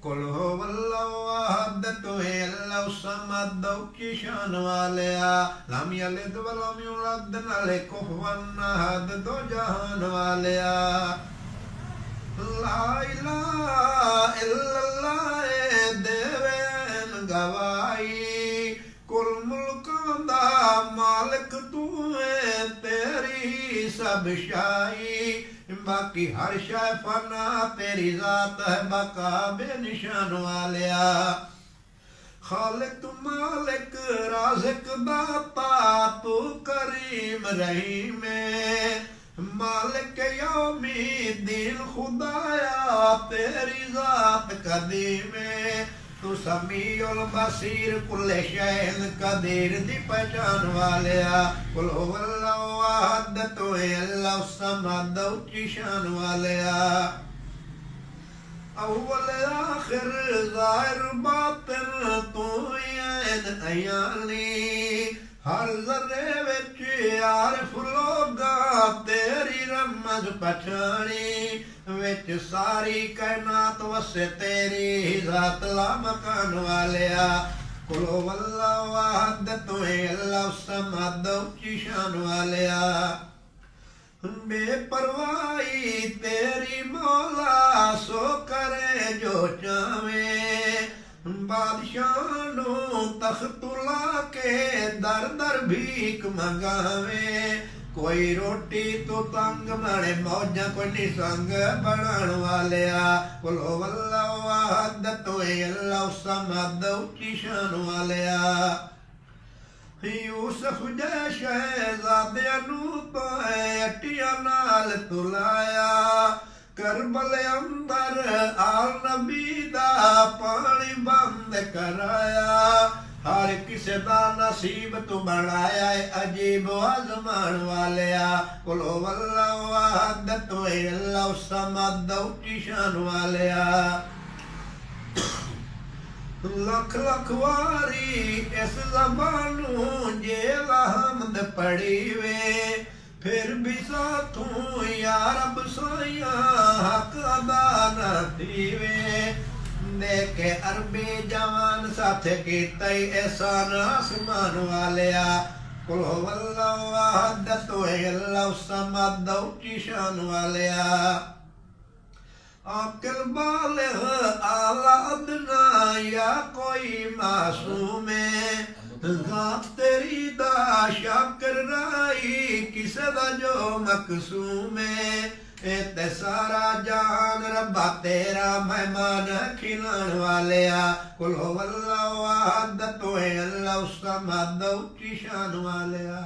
قل هو اللہ احد تو ہے اللہ الصمد اونچی شان والیا لم یلد ولم یولد نہ کفوا احد دو جہان والیا لا الہ الا اللہ دیوین گوائی کل ملکاں دا مالک تو ہے تیری سب شائی باقی ہر شے فنا تیری ذات ہے بقا بے نشان والیا خالق مالک رازق داتا تو کریم رحیم مالک یومی دین خدایا تیری ذات قدیم تو سمیع البصیر کل شہن قدیر دی پہچان والیا قل هو اللہ احد تو ہے اللہ الصمد اونچی شان والیا اول آخر ظاہر باطن تو عین عیانی ہر ذرے وچ عارف لوگا تیری رمز پچھانی وچ ساری کائنات وسے تیری ذات لا مکان والیا قل هو اللہ احد تو ہے اللہ الصمد اونچی شان والیا بے پرواہی تیری مولا سو کرے جو چاہے بادشاہ نو تخت لا کے در در بھیک منگاوے کوئی روٹی تو تنگ بنے موجہ کوئی نہیں سنگ بنان والیا قل هو اللہ احد تو ہے اللہ الصمد اونچی شان والیا یوسف جے شہزادیاں نو تو اٹیاں نال تلایا کربل اندر آل نبی دا پانی بند کرایا ہر کسے دا نصیب تو بنایا عجیب و آزمان والیا قل هو اللہ احد تو ہے اللہ الصمد اونچی شان والیا لکھ لکھ واری اس زبانوں جیلا حمد پڑی وے پھر بھی ساتھوں یا رب سویاں حق ادا نہ تھیوے دیکھے عربی جوان ساتھ کیتائی احسان آسمان والیا قل هو اللہ احد تو ہے اللہ الصمد اونچی شان والیا عاقل بالغ اعلی ادنا یا کوئی معصوم ذات تیری دا شاکر رائی کسے دا جو مقصوم اے تے سارا جان ربا تیرا مہمان کھلان والیا قل هو اللہ احد تو ہے اللہ الصمد اونچی شان والیا